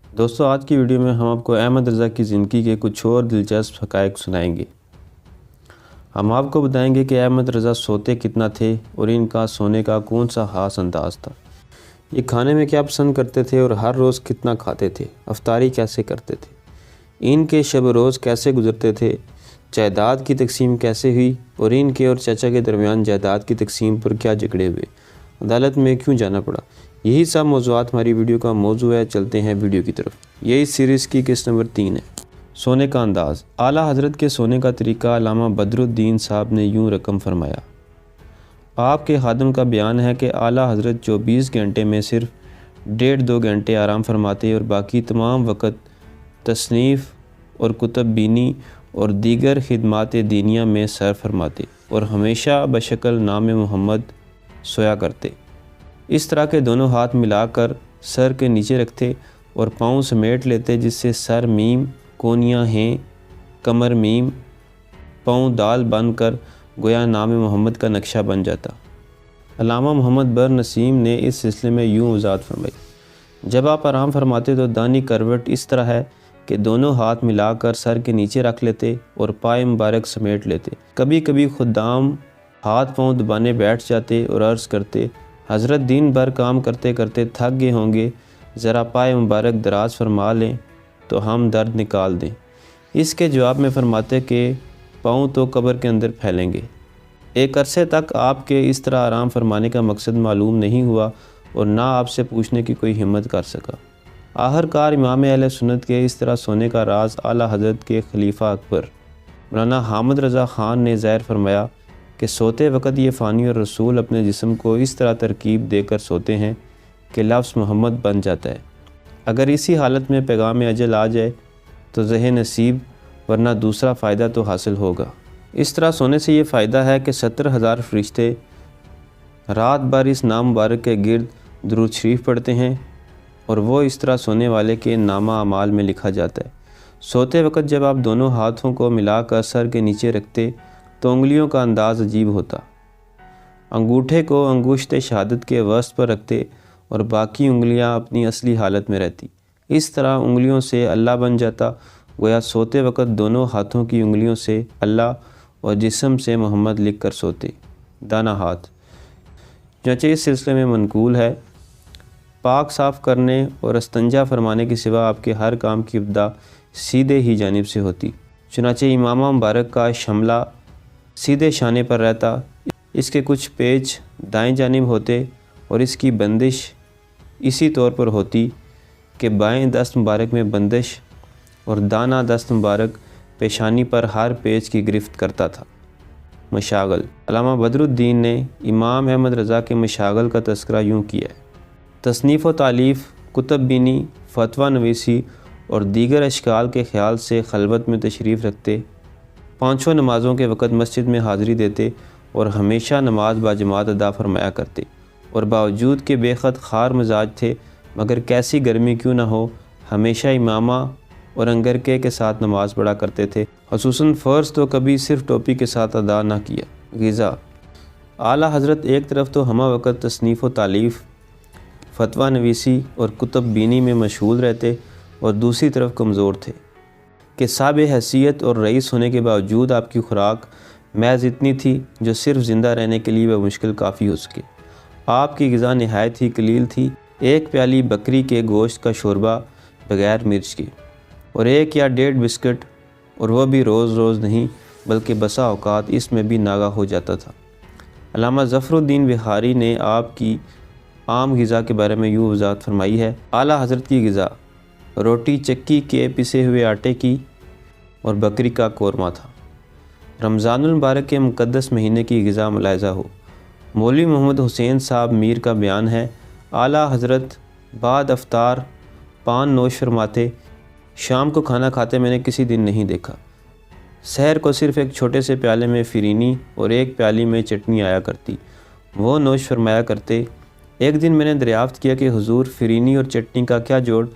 دوستو آج کی ویڈیو میں ہم آپ کو احمد رضا کی زندگی کے کچھ اور دلچسپ حقائق سنائیں گے۔ ہم آپ کو بتائیں گے کہ احمد رضا سوتے کتنا تھے اور ان کا سونے کا کون سا خاص انداز تھا، یہ کھانے میں کیا پسند کرتے تھے اور ہر روز کتنا کھاتے تھے، افطاری کیسے کرتے تھے، ان کے شب و روز کیسے گزرتے تھے، جائیداد کی تقسیم کیسے ہوئی اور ان کے اور چچا کے درمیان جائیداد کی تقسیم پر کیا جھگڑے ہوئے، عدالت میں کیوں جانا پڑا، یہی سب موضوعات ہماری ویڈیو کا موضوع ہے۔ چلتے ہیں ویڈیو کی طرف۔ یہی سیریز کی قسط نمبر 3 ہے۔ سونے کا انداز۔ اعلیٰ حضرت کے سونے کا طریقہ علامہ بدر الدین صاحب نے یوں رقم فرمایا۔ آپ کے خادم کا بیان ہے کہ اعلیٰ حضرت 24 گھنٹے میں صرف 1.5-2 گھنٹے آرام فرماتے اور باقی تمام وقت تصنیف اور کتب بینی اور دیگر خدمات دینیہ میں صرف فرماتے اور ہمیشہ بشکل نام محمد سویا کرتے۔ اس طرح کے دونوں ہاتھ ملا کر سر کے نیچے رکھتے اور پاؤں سمیٹ لیتے، جس سے سر میم، کونیاں ہیں، کمر میم، پاؤں دال بن کر گویا نام محمد کا نقشہ بن جاتا۔ علامہ محمد بر نسیم نے اس سلسلے میں یوں وضاحت فرمائی۔ جب آپ آرام فرماتے تو دانی کروٹ اس طرح ہے کہ دونوں ہاتھ ملا کر سر کے نیچے رکھ لیتے اور پائے مبارک سمیٹ لیتے۔ کبھی کبھی خدام ہاتھ پاؤں دبانے بیٹھ جاتے اور عرض کرتے، حضرت دن بھر کام کرتے کرتے تھک گئے ہوں گے، ذرا پائے مبارک دراز فرما لیں تو ہم درد نکال دیں۔ اس کے جواب میں فرماتے کہ پاؤں تو قبر کے اندر پھیلیں گے۔ ایک عرصے تک آپ کے اس طرح آرام فرمانے کا مقصد معلوم نہیں ہوا اور نہ آپ سے پوچھنے کی کوئی ہمت کر سکا۔ آخر کار امام اہل سنت کے اس طرح سونے کا راز اعلیٰ حضرت کے خلیفہ اکبر مولانا حامد رضا خان نے ظاہر فرمایا کہ سوتے وقت یہ فانی اور رسول اپنے جسم کو اس طرح ترکیب دے کر سوتے ہیں کہ لفظ محمد بن جاتا ہے۔ اگر اسی حالت میں پیغام اجل آ جائے تو ذہ نصیب، ورنہ دوسرا فائدہ تو حاصل ہوگا۔ اس طرح سونے سے یہ فائدہ ہے کہ 70,000 فرشتے رات بھر اس نام مبارک کے گرد درود شریف پڑھتے ہیں اور وہ اس طرح سونے والے کے نامہ اعمال میں لکھا جاتا ہے۔ سوتے وقت جب آپ دونوں ہاتھوں کو ملا کر سر کے نیچے رکھتے تو انگلیوں کا انداز عجیب ہوتا۔ انگوٹھے کو انگشت شہادت کے وسط پر رکھتے اور باقی انگلیاں اپنی اصلی حالت میں رہتی۔ اس طرح انگلیوں سے اللہ بن جاتا، گویا سوتے وقت دونوں ہاتھوں کی انگلیوں سے اللہ اور جسم سے محمد لکھ کر سوتے۔ دانا ہاتھ۔ چنانچہ اس سلسلے میں منقول ہے، پاک صاف کرنے اور استنجا فرمانے کے سوا آپ کے ہر کام کی ابتدا سیدھے ہی جانب سے ہوتی۔ چنانچہ امامہ مبارک کا شملہ سیدھے شانے پر رہتا، اس کے کچھ پیچ دائیں جانب ہوتے اور اس کی بندش اسی طور پر ہوتی کہ بائیں دست مبارک میں بندش اور دانا دست مبارک پیشانی پر ہر پیچ کی گرفت کرتا تھا۔ مشاغل۔ علامہ بدر الدین نے امام احمد رضا کے مشاغل کا تذکرہ یوں کیا ہے۔ تصنیف و تالیف، کتب بینی، فتویٰ نویسی اور دیگر اشکال کے خیال سے خلوت میں تشریف رکھتے، 5 نمازوں کے وقت مسجد میں حاضری دیتے اور ہمیشہ نماز باجماعت ادا فرمایا کرتے، اور باوجود کہ بے خط خار مزاج تھے مگر کیسی گرمی کیوں نہ ہو ہمیشہ امامہ اور انگرکے کے ساتھ نماز پڑھا کرتے تھے، خصوصاً فرض تو کبھی صرف ٹوپی کے ساتھ ادا نہ کیا۔ غذا۔ اعلیٰ حضرت ایک طرف تو ہمہ وقت تصنیف و تالیف، فتویٰ نویسی اور کتب بینی میں مشغول رہتے اور دوسری طرف کمزور تھے کہ صاحب حیثیت اور رئیس ہونے کے باوجود آپ کی خوراک محض اتنی تھی جو صرف زندہ رہنے کے لیے بمشکل کافی ہو سکے۔ آپ کی غذا نہایت ہی قلیل تھی، 1 پیالی بکری کے گوشت کا شوربہ بغیر مرچ کے اور 1 یا 1.5 بسکٹ، اور وہ بھی روز روز نہیں بلکہ بسا اوقات اس میں بھی ناغہ ہو جاتا تھا۔ علامہ ظفر الدین بخاری نے آپ کی عام غذا کے بارے میں یوں وضاحت فرمائی ہے۔ اعلیٰ حضرت کی غذا روٹی چکی کے پسے ہوئے آٹے کی اور بکری کا قورمہ تھا۔ رمضان المبارک کے مقدس مہینے کی غذا ملاحظہ ہو۔ مولوی محمد حسین صاحب میر کا بیان ہے، اعلیٰ حضرت بعد افطار پان نوش فرماتے، شام کو کھانا کھاتے میں نے کسی دن نہیں دیکھا۔ سحر کو صرف ایک چھوٹے سے پیالے میں فرینی اور 1 پیالی میں چٹنی آیا کرتی، وہ نوش فرمایا کرتے۔ ایک دن میں نے دریافت کیا کہ حضور فرینی اور چٹنی کا کیا جوڑ؟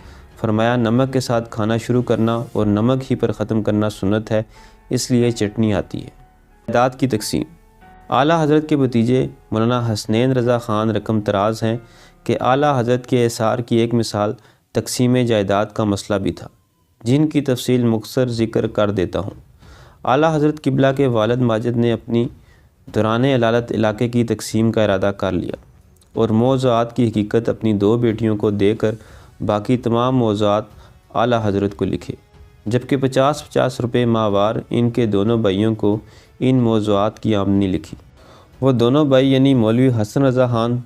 فرمایا نمک کے ساتھ کھانا شروع کرنا اور نمک ہی پر ختم کرنا سنت ہے، اس لیے چٹنی آتی ہے۔ جائیداد کی تقسیم۔ اعلیٰ حضرت کے بھتیجے مولانا حسنین رضا خان رقم تراز ہیں کہ اعلیٰ حضرت کے اثار کی ایک مثال تقسیم جائیداد کا مسئلہ بھی تھا، جن کی تفصیل مختصر ذکر کر دیتا ہوں۔ اعلیٰ حضرت قبلہ کے والد ماجد نے اپنی دوران علالت علاقے کی تقسیم کا ارادہ کر لیا اور موضوعات کی حقیقت اپنی 2 بیٹیوں کو دے کر باقی تمام موضوعات اعلیٰ حضرت کو لکھے، جبکہ 50-50 روپے ماہوار ان کے دونوں بھائیوں کو ان موضوعات کی آمدنی لکھی۔ وہ دونوں بھائی یعنی مولوی حسن رضا خان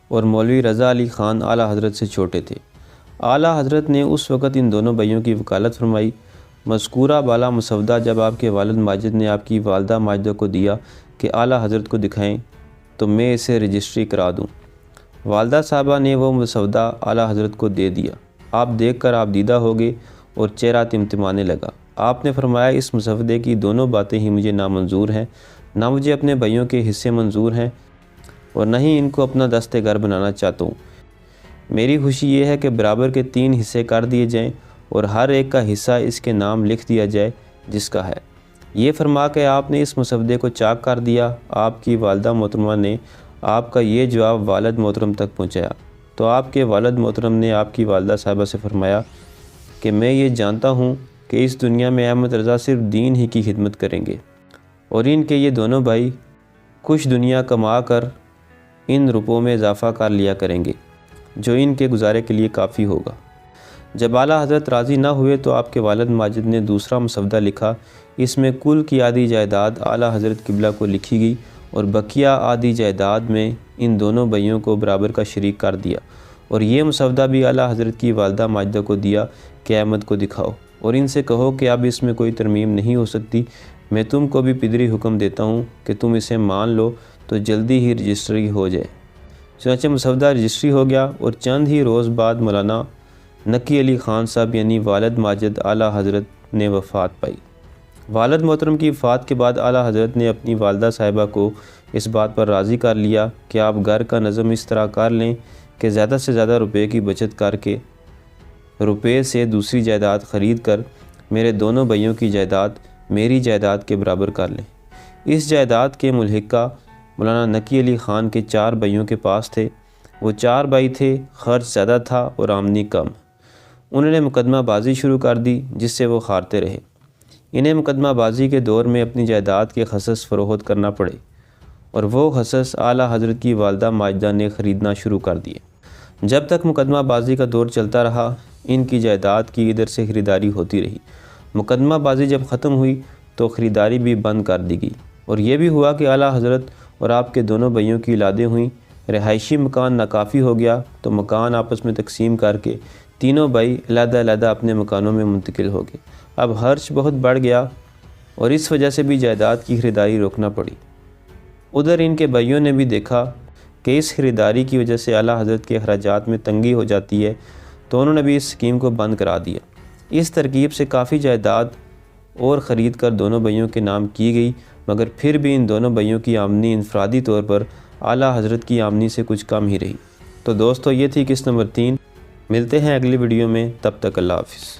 اور مولوی رضا علی خان اعلیٰ حضرت سے چھوٹے تھے۔ اعلیٰ حضرت نے اس وقت ان دونوں بھائیوں کی وکالت فرمائی۔ مذکورہ بالا مسودہ جب آپ کے والد ماجد نے آپ کی والدہ ماجدہ کو دیا کہ اعلیٰ حضرت کو دکھائیں تو میں اسے رجسٹری کرا دوں۔ والدہ صاحبہ نے وہ مسودہ اعلیٰ حضرت کو دے دیا۔ آپ دیکھ کر آپ دیدہ ہو گئے اور چہرہ تمتمانے لگا۔ آپ نے فرمایا اس مسودے کی دونوں باتیں ہی مجھے نامنظور ہیں، نہ مجھے اپنے بھائیوں کے حصے منظور ہیں اور نہ ہی ان کو اپنا دست گھر بنانا چاہتا ہوں۔ میری خوشی یہ ہے کہ برابر کے 3 حصے کر دیے جائیں اور ہر ایک کا حصہ اس کے نام لکھ دیا جائے جس کا ہے۔ یہ فرما کے آپ نے اس مسودے کو چاک کر دیا۔ آپ کی والدہ محترمہ نے آپ کا یہ جواب والد محترم تک پہنچایا تو آپ کے والد محترم نے آپ کی والدہ صاحبہ سے فرمایا کہ میں یہ جانتا ہوں کہ اس دنیا میں احمد رضا صرف دین ہی کی خدمت کریں گے اور ان کے یہ دونوں بھائی کچھ دنیا کما کر ان روپوں میں اضافہ کر لیا کریں گے جو ان کے گزارے کے لیے کافی ہوگا۔ جب اعلیٰ حضرت راضی نہ ہوئے تو آپ کے والد ماجد نے دوسرا مسودہ لکھا۔ اس میں کل کی آدھی جائیداد اعلیٰ حضرت قبلہ کو لکھی گئی اور بقیہ آدھی جائیداد میں ان دونوں بھائیوں کو برابر کا شریک کر دیا، اور یہ مسودہ بھی اعلیٰ حضرت کی والدہ ماجدہ کو دیا کہ احمد کو دکھاؤ اور ان سے کہو کہ اب اس میں کوئی ترمیم نہیں ہو سکتی۔ میں تم کو بھی پدری حکم دیتا ہوں کہ تم اسے مان لو تو جلدی ہی رجسٹری ہو جائے۔ چنانچہ مسودہ رجسٹری ہو گیا اور چند ہی روز بعد مولانا نقی علی خان صاحب یعنی والد ماجد اعلیٰ حضرت نے وفات پائی۔ والد محترم کی وفات کے بعد اعلیٰ حضرت نے اپنی والدہ صاحبہ کو اس بات پر راضی کر لیا کہ آپ گھر کا نظم اس طرح کر لیں کہ زیادہ سے زیادہ روپے کی بچت کر کے روپے سے دوسری جائیداد خرید کر میرے دونوں بھائیوں کی جائیداد میری جائیداد کے برابر کر لیں۔ اس جائیداد کے ملحقہ مولانا نقی علی خان کے 4 بھائیوں کے پاس تھے۔ وہ 4 بھائی تھے، خرچ زیادہ تھا اور آمدنی کم۔ انہوں نے مقدمہ بازی شروع کر دی جس سے وہ ہارتے رہے۔ انہیں مقدمہ بازی کے دور میں اپنی جائیداد کے خصص فروخت کرنا پڑے اور وہ خصص اعلیٰ حضرت کی والدہ ماجدہ نے خریدنا شروع کر دیے۔ جب تک مقدمہ بازی کا دور چلتا رہا ان کی جائیداد کی ادھر سے خریداری ہوتی رہی۔ مقدمہ بازی جب ختم ہوئی تو خریداری بھی بند کر دی گئی اور یہ بھی ہوا کہ اعلیٰ حضرت اور آپ کے دونوں بھائیوں کی اولادیں ہوئیں۔ رہائشی مکان ناکافی ہو گیا تو مکان آپس میں تقسیم کر کے تینوں بھائی علیحدہ علیحدہ اپنے مکانوں میں منتقل ہو گئے۔ اب خرچ بہت بڑھ گیا اور اس وجہ سے بھی جائیداد کی خریداری روکنا پڑی۔ ادھر ان کے بھائیوں نے بھی دیکھا کہ اس خریداری کی وجہ سے اعلیٰ حضرت کے اخراجات میں تنگی ہو جاتی ہے تو انہوں نے بھی اس اسکیم کو بند کرا دیا۔ اس ترکیب سے کافی جائیداد اور خرید کر دونوں بھائیوں کے نام کی گئی، مگر پھر بھی ان دونوں بھائیوں کی آمدنی انفرادی طور پر اعلیٰ حضرت کی آمدنی سے کچھ کم ہی رہی۔ تو دوستو یہ تھی قسط نمبر 3۔ ملتے ہیں اگلی ویڈیو میں، تب تک اللہ حافظ۔